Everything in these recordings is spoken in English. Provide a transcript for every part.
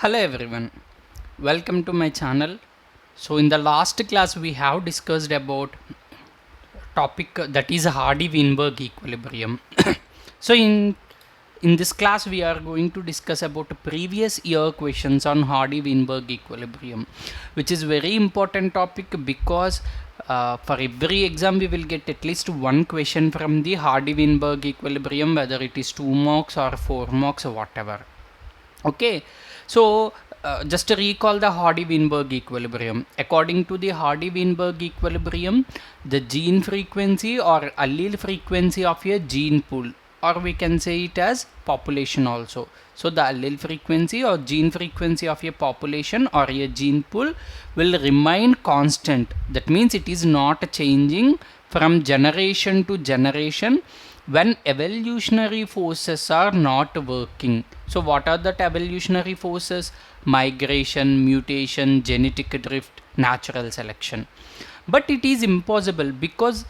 Hello everyone, welcome to my channel. So in the last class we have discussed about topic that is Hardy-Weinberg equilibrium. So in this class we are going to discuss about previous year questions on Hardy-Weinberg equilibrium, which is very important topic because for every exam we will get at least one question from the Hardy-Weinberg equilibrium, whether it is 2 marks or 4 marks or whatever. Okay, so just to recall the Hardy-Weinberg equilibrium. According to the Hardy-Weinberg equilibrium, the gene frequency or allele frequency of a gene pool, or we can say it as population also. So the allele frequency or gene frequency of a population or a gene pool will remain constant. That means it is not changing from generation to generation when evolutionary forces are not working. So what are that evolutionary forces? Migration, mutation, genetic drift, natural selection. But it is impossible because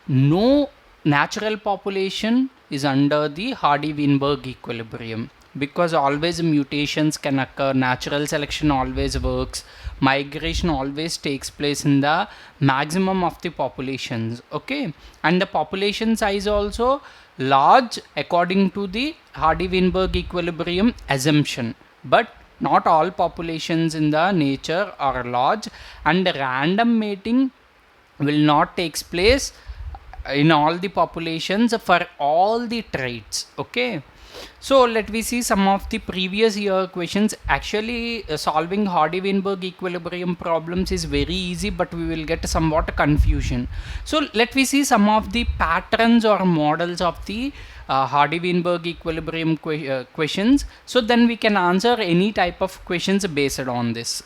no natural population is under the Hardy-Weinberg equilibrium, because always mutations can occur, natural selection always works, migration always takes place in the maximum of the populations. Okay, and the population size also large according to the Hardy-Weinberg equilibrium assumption, but not all populations in the nature are large, and random mating will not takes place in all the populations for all the traits. Okay, so let me see some of the previous year questions. Actually solving Hardy-Weinberg equilibrium problems is very easy, but we will get somewhat confusion. So let me see some of the patterns or models of the Hardy-Weinberg equilibrium questions, so then we can answer any type of questions based on this.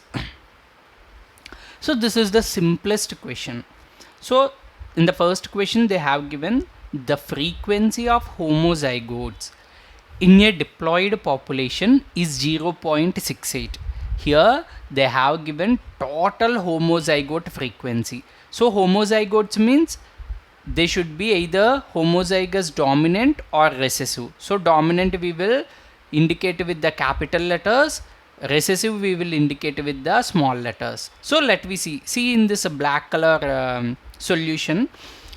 So this is the simplest question. So in the first question they have given the frequency of homozygotes in a diploid population is 0.68. Here they have given total homozygote frequency. So homozygotes means they should be either homozygous dominant or recessive. So dominant we will indicate with the capital letters, recessive we will indicate with the small letters. So let me see in this black color solution.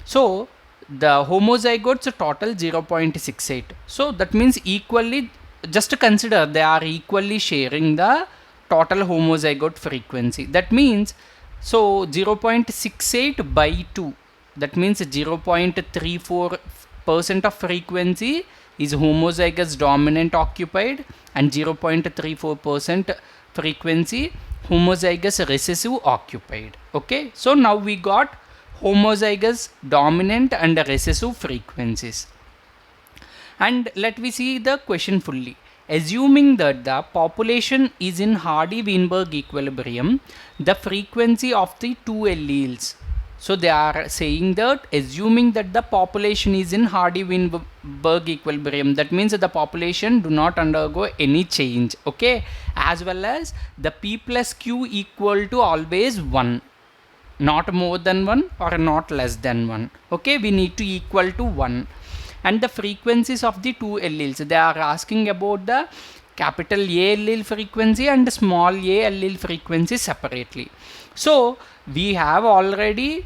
So the homozygotes total 0.68. So that means equally, just consider they are equally sharing the total homozygote frequency. That means so 0.68 by 2, that means 0.34% of frequency is homozygous dominant occupied and 0.34% frequency homozygous recessive occupied. Okay, so now we got homozygous dominant and recessive frequencies. And let me see the question fully. Assuming that the population is in Hardy-Weinberg equilibrium, the frequency of the two alleles. So they are saying that assuming that the population is in Hardy-Weinberg equilibrium, that means that the population do not undergo any change. Okay, as well as the P plus Q equal to always 1, not more than 1 or not less than 1. Okay, we need to equal to 1. And the frequencies of the two alleles, they are asking about the capital A allele frequency and small a allele frequency separately. So we have already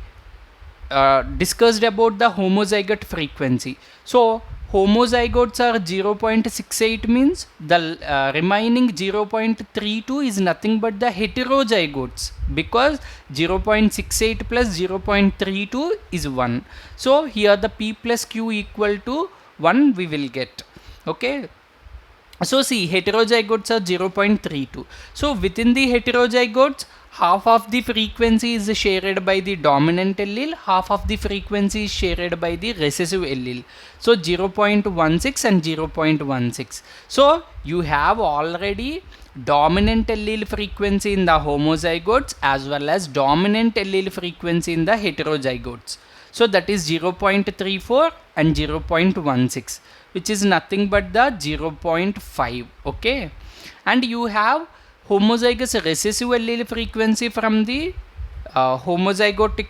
discussed about the homozygote frequency. So homozygotes are 0.68 means the remaining 0.32 is nothing but the heterozygotes, because 0.68 plus 0.32 is 1. So here the P plus Q equal to 1 we will get. Okay, so see heterozygotes are 0.32. So within the heterozygotes, half of the frequency is shared by the dominant allele, half of the frequency is shared by the recessive allele. So 0.16 and 0.16. So you have already dominant allele frequency in the homozygotes as well as dominant allele frequency in the heterozygotes. So that is 0.34 and 0.16, which is nothing but the 0.5. Okay, and you have homozygous recessive allele frequency from the homozygotic,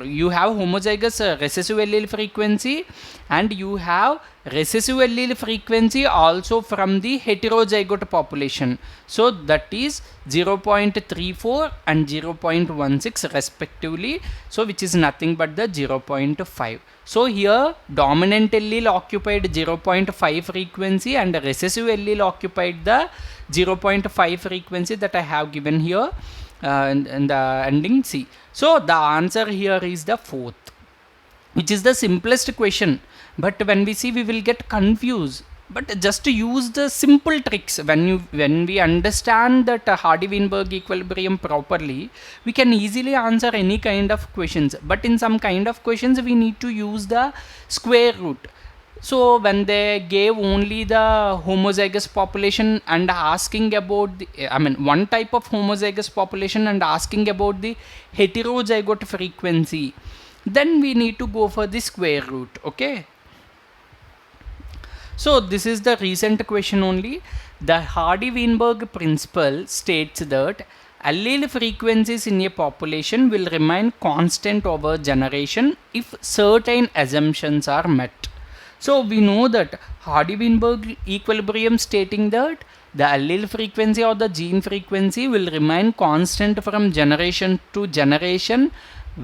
you have homozygous recessive allele frequency, and you have recessive allele frequency also from the heterozygote population. So that is 0.34 and 0.16 respectively, so which is nothing but the 0.5. So here dominant allele occupied 0.5 frequency and recessive allele occupied the 0.5 frequency that I have given here in the ending C. So the answer here is the fourth, which is the simplest question. But when we see, we will get confused. But just to use the simple tricks, when we understand that Hardy-Weinberg equilibrium properly, we can easily answer any kind of questions. But in some kind of questions, we need to use the square root. So when they gave only the homozygous population and asking about the, one type of homozygous population and asking about the heterozygote frequency, then we need to go for the square root. Okay. So this is the recent question only. The Hardy-Weinberg principle states that allele frequencies in a population will remain constant over generation if certain assumptions are met. So we know that Hardy-Weinberg equilibrium stating that the allele frequency or the gene frequency will remain constant from generation to generation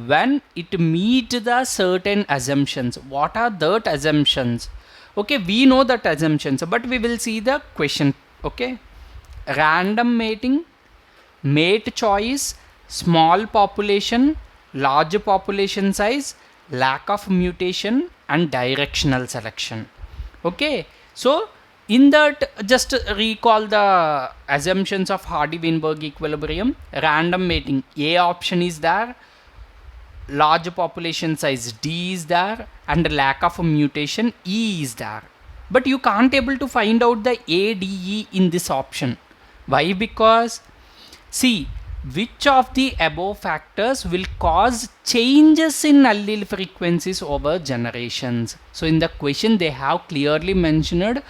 when it meets the certain assumptions. What are that assumptions? Okay, we know that assumptions, but we will see the question. Okay, random mating, mate choice, small population, large population size, lack of mutation, and directional selection. Okay, so in that, just recall the assumptions of Hardy-Weinberg equilibrium. Random mating, A option is there, large population size D is there, and lack of mutation E is there. But you can't able to find out the A, D, E in this option. Why? Because see, which of the above factors will cause changes in allele frequencies over generations? So in the question they have clearly mentioned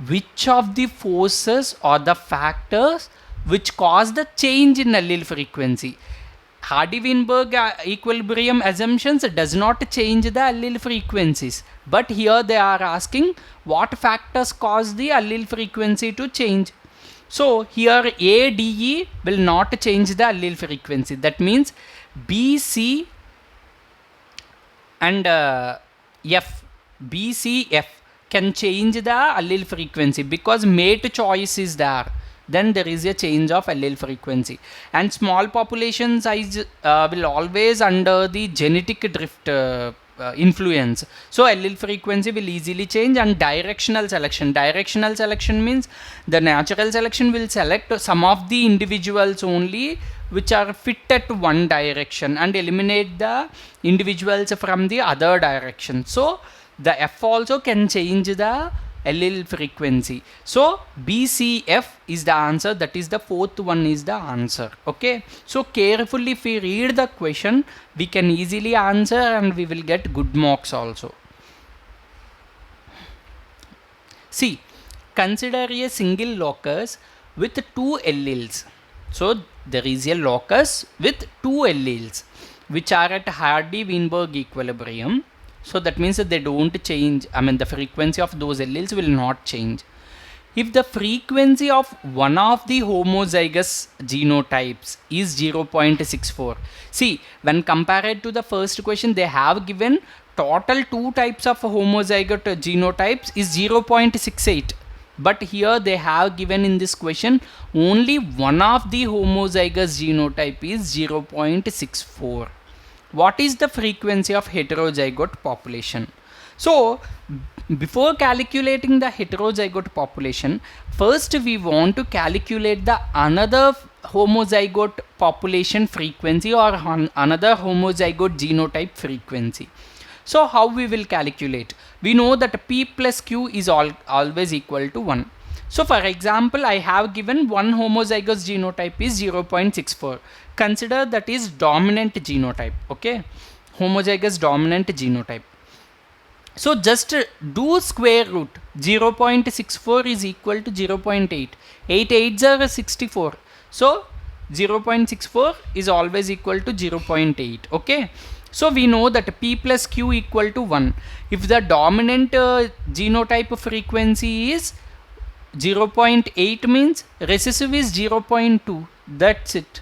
which of the forces or the factors which cause the change in allele frequency. Hardy-Weinberg equilibrium assumptions does not change the allele frequencies, but here they are asking what factors cause the allele frequency to change. So here A, D, E will not change the allele frequency. That means B, C and F, B, C, F can change the allele frequency because mate choice is there. Then there is a change of allele frequency, and small population size will always under the genetic drift influence. So allele frequency will easily change. And directional selection means the natural selection will select some of the individuals only which are fit at one direction and eliminate the individuals from the other direction. So the F also can change the allele frequency. So BCF is the answer. That is the fourth one is the answer. Okay, so carefully if we read the question, we can easily answer and we will get good marks also. See, consider a single locus with two alleles. So there is a locus with two alleles which are at Hardy-Weinberg equilibrium. So that means that they don't change. The frequency of those alleles will not change. If the frequency of one of the homozygous genotypes is 0.64. See, when compared to the first question, they have given total two types of homozygote genotypes is 0.68. But here they have given in this question only one of the homozygous genotype is 0.64. What is the frequency of heterozygote population? So before calculating the heterozygote population, first we want to calculate the another homozygote population frequency or another homozygote genotype frequency. So how we will calculate? We know that P plus Q is always equal to 1. So for example, I have given one homozygous genotype is 0.64. Consider that is dominant genotype. Okay, homozygous dominant genotype. So just do square root. 0.64 is equal to 0.8. 8 8s are 64. So 0.64 is always equal to 0.8. Okay, so we know that P plus Q equal to 1. If the dominant genotype frequency is 0.8, means recessive is 0.2. That's it.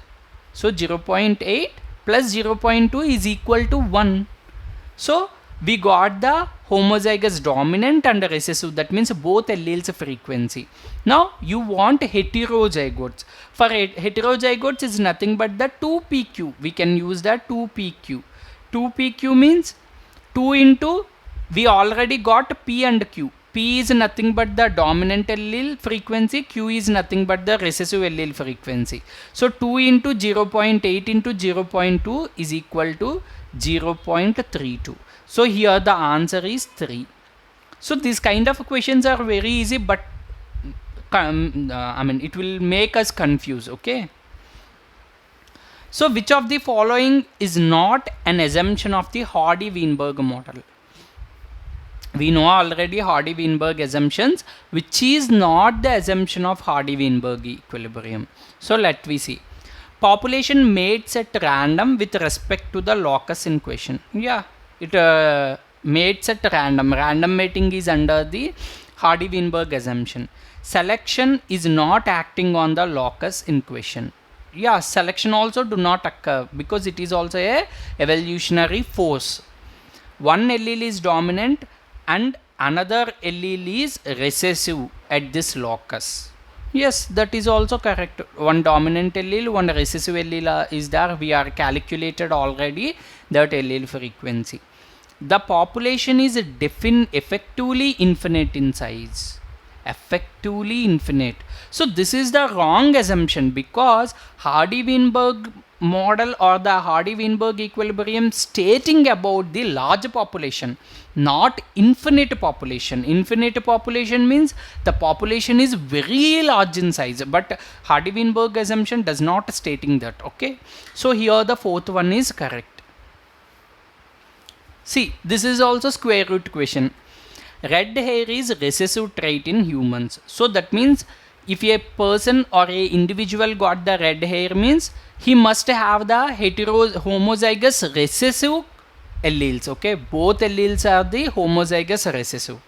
So 0.8 plus 0.2 is equal to 1. So we got the homozygous dominant and recessive, that means both alleles frequency. Now you want heterozygotes. For heterozygotes is nothing but the 2pq. We can use the 2pq. 2pq means 2 into, we already got p and q. P is nothing but the dominant allele frequency, Q is nothing but the recessive allele frequency. So 2 into 0.8 into 0.2 is equal to 0.32. So here the answer is 3. So these kind of questions are very easy, but it will make us confused. Okay. So which of the following is not an assumption of the Hardy-Weinberg model? We know already Hardy-Weinberg assumptions, which is not the assumption of Hardy-Weinberg equilibrium. So let we see. Population mates at random with respect to the locus in question. Yeah, it mates at random. Random mating is under the Hardy-Weinberg assumption. Selection is not acting on the locus in question. Yeah, selection also do not occur because it is also a evolutionary force. One allele is dominant and another allele is recessive at this locus. Yes, that is also correct. One dominant allele, one recessive allele is there. We are calculated already that allele frequency. The population is effectively infinite in size. Effectively infinite. So this is the wrong assumption because Hardy-Weinberg model or the Hardy-Weinberg equilibrium stating about the large population, not infinite population. Infinite population means the population is very large in size, but Hardy-Weinberg assumption does not stating that. Okay, so here the fourth one is correct. See, this is also square root question. Red hair is recessive trait in humans. So that means if a person or a individual got the red hair, means he must have the homozygous recessive alleles. Okay, both alleles are the homozygous recessive.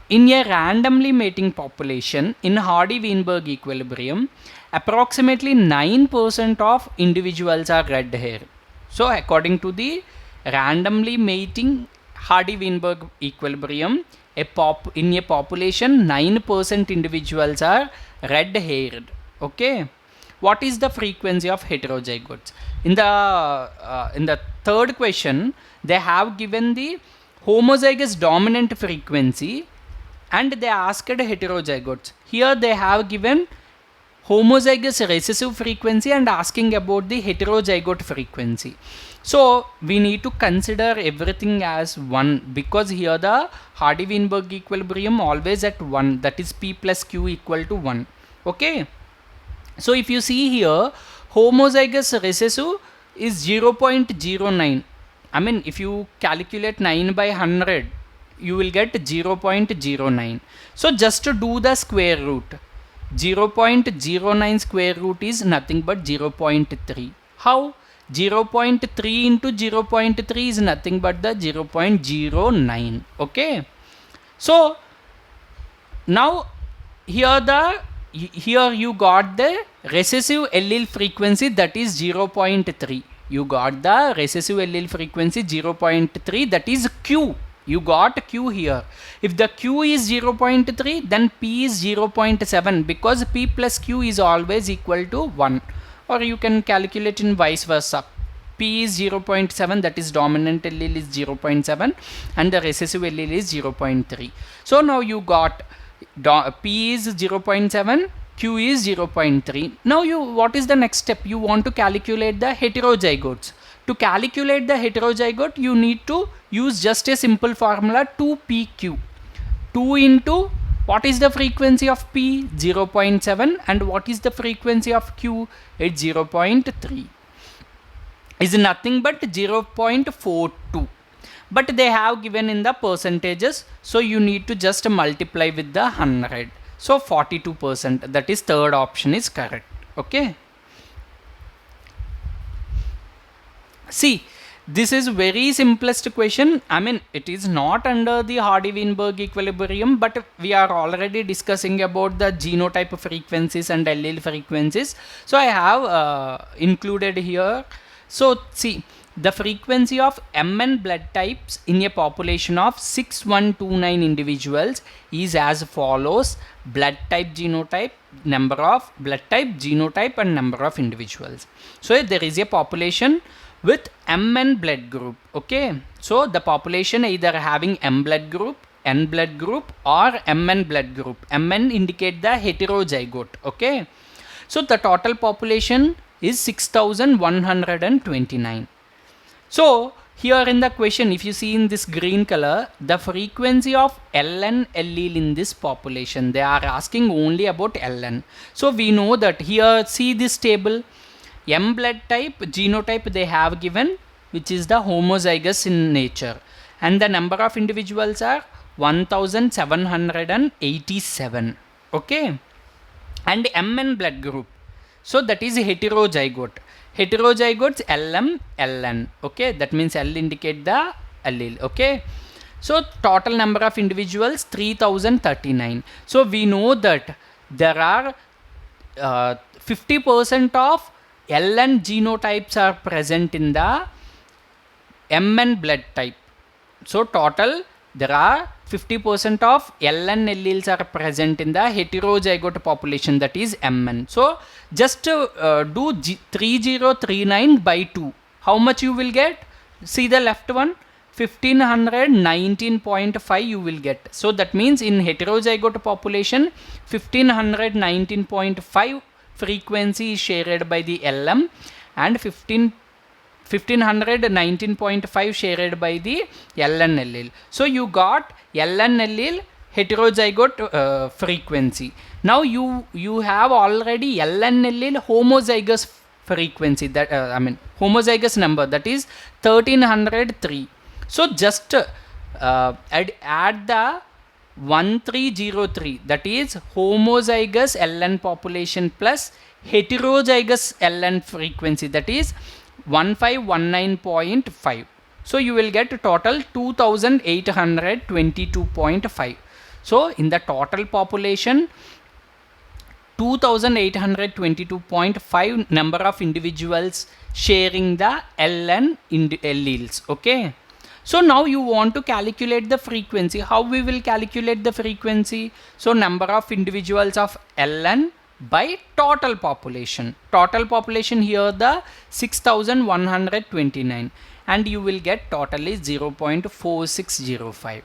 In a randomly mating population in Hardy-Weinberg equilibrium, approximately 9% of individuals are red hair. So according to the randomly mating Hardy-Weinberg equilibrium, in a population 9% individuals are red haired. Okay, what is the frequency of heterozygotes? In the third question, they have given the homozygous dominant frequency and they asked heterozygotes. Here they have given homozygous recessive frequency and asking about the heterozygote frequency. So we need to consider everything as 1 because here the Hardy-Weinberg equilibrium always at 1, that is P plus Q equal to 1. Okay, so if you see here, homozygous recessive is 0.09. I mean, if you calculate 9 by 100, you will get 0.09. So just to do the square root, 0.09 square root is nothing but 0.3. How? 0.3 into 0.3 is nothing but the 0.09. Okay, so now here you got the recessive allele frequency, that is 0.3. You got the recessive allele frequency 0.3, that is Q. You got Q here. If the Q is 0.3, then P is 0.7 because P plus Q is always equal to 1. Or you can calculate in vice versa. P is 0.7, that is dominant allele is 0.7 and the recessive allele is 0.3. So now you got P is 0.7, Q is 0.3. Now what is the next step? You want to calculate the heterozygotes. To calculate the heterozygote, you need to use just a simple formula 2pq. 2 into what is the frequency of P? 0.7 and what is the frequency of Q? It's 0.3. Is nothing but 0.42. But they have given in the percentages, so you need to just multiply with the 100. So 42%, that is third option is correct. Okay. See, this is very simplest question. I mean, it is not under the Hardy-Weinberg equilibrium, but we are already discussing about the genotype frequencies and allele frequencies. So I have included here. So see, the frequency of Mn blood types in a population of 6129 individuals is as follows: blood type, genotype, number of blood type, genotype, and number of individuals. So there is a population with Mn blood group. Okay, so the population either having M blood group, N blood group, or Mn blood group. Mn indicate the heterozygote. Okay, so the total population is 6129. So here in the question, if you see in this green color, the frequency of Ln allele in this population, they are asking only about Ln. So we know that here, see this table, M blood type, genotype they have given, which is the homozygous in nature, and the number of individuals are 1787. Okay, and Mn blood group, so that is heterozygote. Heterozygotes LM, Ln. Okay, that means L indicate the allele. Okay, so total number of individuals 3039. So we know that there are 50% of Ln genotypes are present in the Mn blood type. So total there are 50% of Ln alleles are present in the heterozygote population, that is Mn. So just do 3039 by 2. How much you will get? See the left one, 1519.5 you will get. So that means in heterozygote population 1519.5 frequency is shared by the Lm and 1519.5 shared by the Ln allele. So you got Ln allele heterozygote frequency. Now you have already Ln allele homozygous frequency, that I mean homozygous number, that is 1303. So just add the 1303, that is homozygous Ln population plus heterozygous Ln frequency, that is 1519.5. So you will get total 2822.5. So in the total population 2822.5 number of individuals sharing the Ln alleles. Okay, so now you want to calculate the frequency. How we will calculate the frequency? So number of individuals of Ln by total population. Total population here the 6129, and you will get totally 0.4605.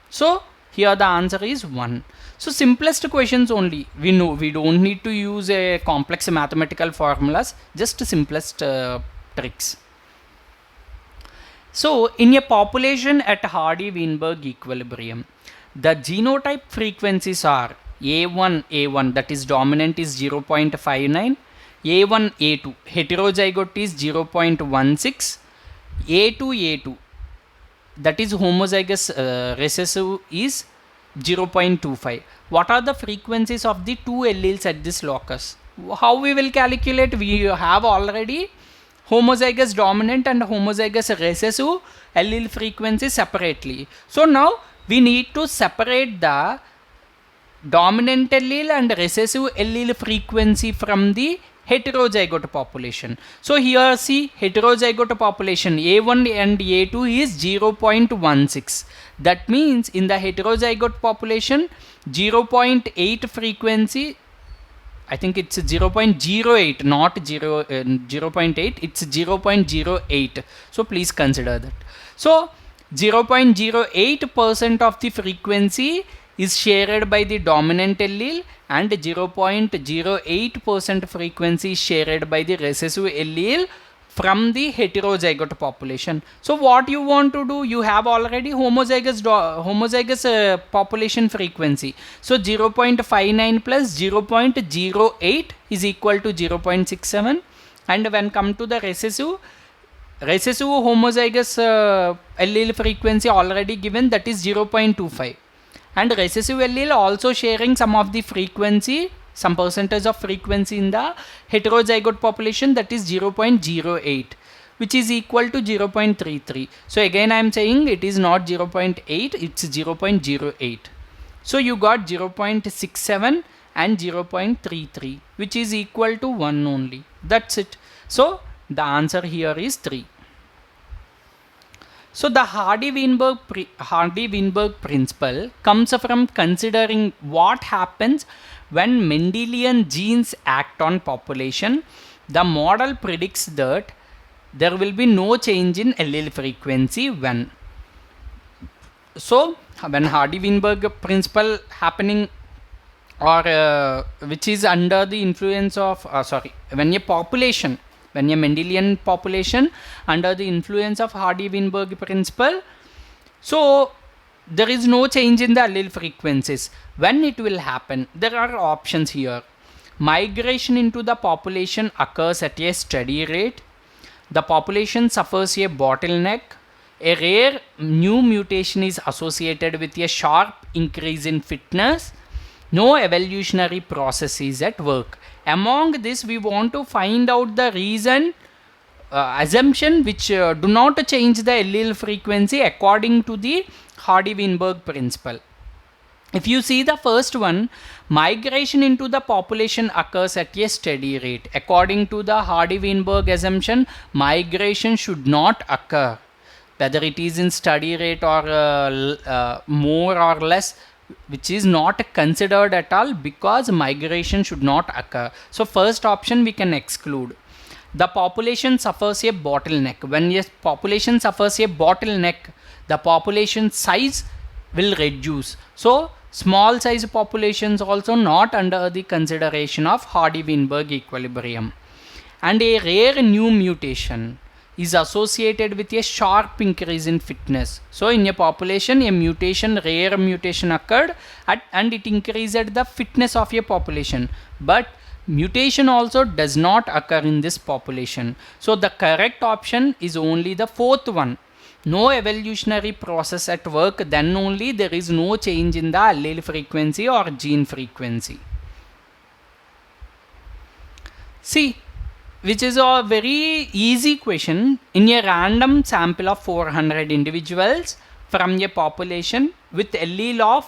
So here the answer is 1. So simplest questions only. We know we don't need to use a complex mathematical formulas, just simplest tricks. So in a population at Hardy-Weinberg equilibrium, the genotype frequencies are A1, that is dominant is 0.59, A1, A2, heterozygote is 0.16, A2, that is homozygous recessive is 0.25. What are the frequencies of the two alleles at this locus? How we will calculate? We have already homozygous dominant and homozygous recessive allele frequency separately. So now we need to separate the dominant allele and recessive allele frequency from the heterozygote population. So here see heterozygote population A1 and A2 is 0.16. That means in the heterozygote population 0.8 frequency, I think it's 0.08, not 0.8, it's 0.08. So please consider that. So 0.08% of the frequency is shared by the dominant allele and 0.08% frequency is shared by the recessive allele from the heterozygote population. So what you want to do, you have already homozygous population frequency. So 0.59 plus 0.08 is equal to 0.67, and when come to the recessive homozygous allele frequency already given, that is 0.25, and recessive allele also sharing some of the frequency, some percentage of frequency in the heterozygote population, that is 0.08. which is equal to 0.33. So again I am saying it is not 0.8, it's 0.08. So you got 0.67 and 0.33, which is equal to 1 only. That's it. So the answer here is 3. So the Hardy-Weinberg principle comes from considering what happens when Mendelian genes act on population. The model predicts that there will be no change in allele frequency when. So when Hardy-Weinberg principle happening, or which is under the influence of when a Mendelian population under the influence of Hardy-Weinberg principle, so there is no change in the allele frequencies. When it will happen, there are options here. Migration into the population occurs at a steady rate. The population suffers a bottleneck. A rare new mutation is associated with a sharp increase in fitness. No evolutionary process is at work. Among this, we want to find out the reason, assumption which do not change the allele frequency according to the Hardy-Weinberg principle. If you see the first one, migration into the population occurs at a steady rate. According to the Hardy-Weinberg assumption, migration should not occur. Whether it is in steady rate or more or less, which is not considered at all, because migration should not occur. So first option we can exclude. The population suffers a bottleneck. When a population suffers a bottleneck, the population size will reduce. So small size populations also not under the consideration of Hardy-Weinberg equilibrium. And a rare new mutation is associated with a sharp increase in fitness. So in a population, a rare mutation occurred and it increased the fitness of a population. But mutation also does not occur in this population. So the correct option is only the fourth one. No evolutionary process at work, then only there is no change in the allele frequency or gene frequency. See, which is a very easy question. In a random sample of 400 individuals from a population with allele of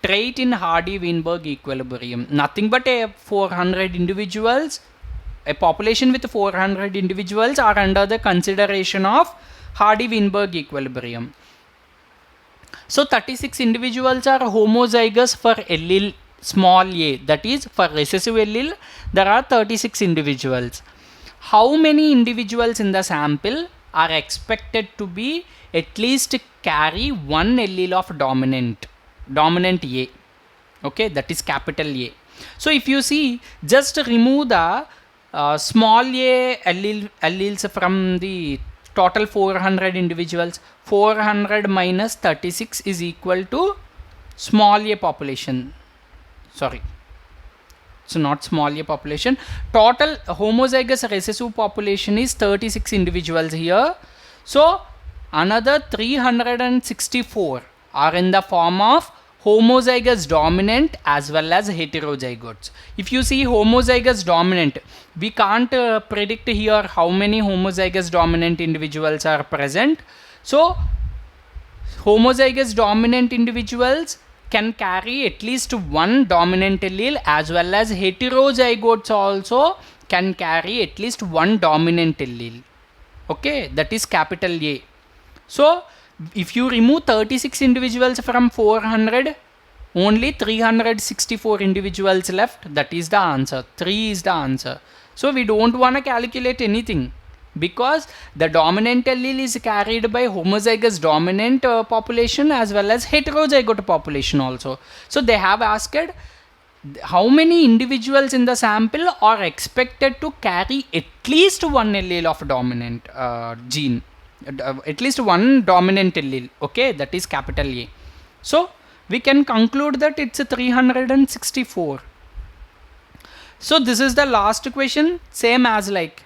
trait in Hardy-Weinberg equilibrium, nothing but a 400 individuals, a population with 400 individuals are under the consideration of Hardy-Weinberg equilibrium. So 36 individuals are homozygous for allele small a, that is for recessive allele there are 36 individuals. How many individuals in the sample are expected to be at least carry one allele of dominant A? Okay, that is capital A. So if you see, just remove the small a alleles from the total 400 individuals. 400 minus 36 is equal to small a population. Sorry. So not small a population. Total homozygous recessive population is 36 individuals here. So another 364 are in the form of homozygous dominant as well as heterozygotes. If you see homozygous dominant, we can't predict here how many homozygous dominant individuals are present. So homozygous dominant individuals can carry at least one dominant allele as well as heterozygotes also can carry at least one dominant allele. Okay, that is capital A. So if you remove 36 individuals from 400, only 364 individuals left. That is the answer. 3 is the answer. So we don't want to calculate anything because the dominant allele is carried by homozygous dominant population as well as heterozygote population also. So they have asked how many individuals in the sample are expected to carry at least one allele of dominant gene. At least one dominant allele. Okay, that is capital A. So we can conclude that it's 364. So this is the last question, same as like.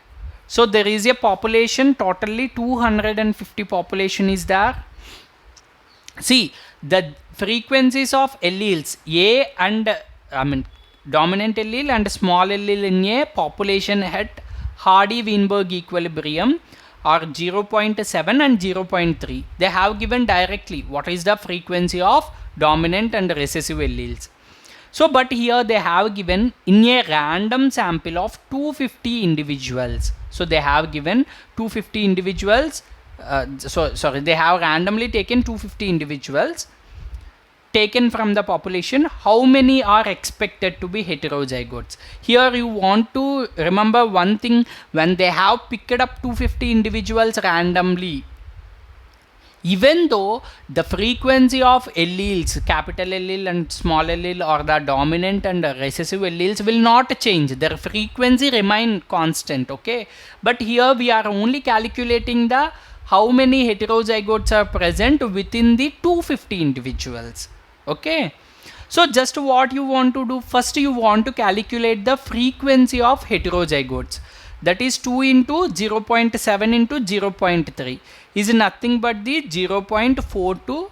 So there is a population, totally 250 population is there. See, the frequencies of alleles A and dominant allele and small allele in a population at Hardy-Weinberg equilibrium or 0.7 and 0.3. They have given directly what is the frequency of dominant and recessive alleles. So, but here they have given in a random sample of 250 individuals. So, they have given 250 individuals. They have randomly taken 250 individuals taken from the population. How many are expected to be heterozygotes? Here you want to remember one thing: when they have picked up 250 individuals randomly, even though the frequency of alleles, capital allele and small allele, or the dominant and recessive alleles will not change, their frequency remain constant, okay? But here we are only calculating the how many heterozygotes are present within the 250 individuals, okay? So just what you want to do, first you want to calculate the frequency of heterozygotes, that is 2 into 0.7 into 0.3 is nothing but the 0.42.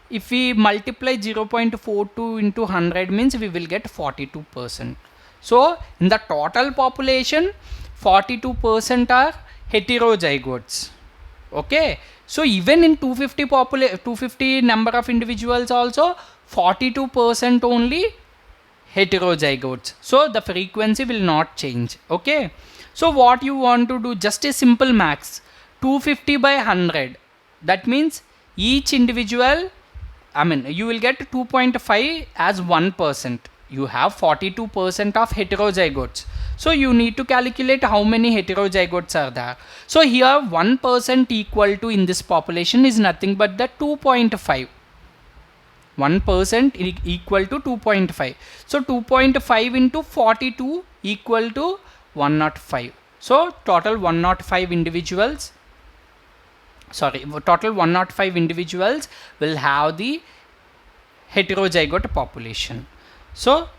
If we multiply 0.42 into 100 means we will get 42%. So in the total population, 42% are heterozygotes, okay? So even in 250 number of individuals also, 42% only heterozygotes. So the frequency will not change, okay? So what you want to do, just a simple max, 250 by 100, that means each individual, you will get 2.5 as 1%. You have 42% of heterozygotes. So you need to calculate how many heterozygotes are there. So here 1% equal to, in this population, is nothing but the 2.5. 1% equal to 2.5. So 2.5 into 42 equal to 105. So total 105 individuals will have the heterozygote population. So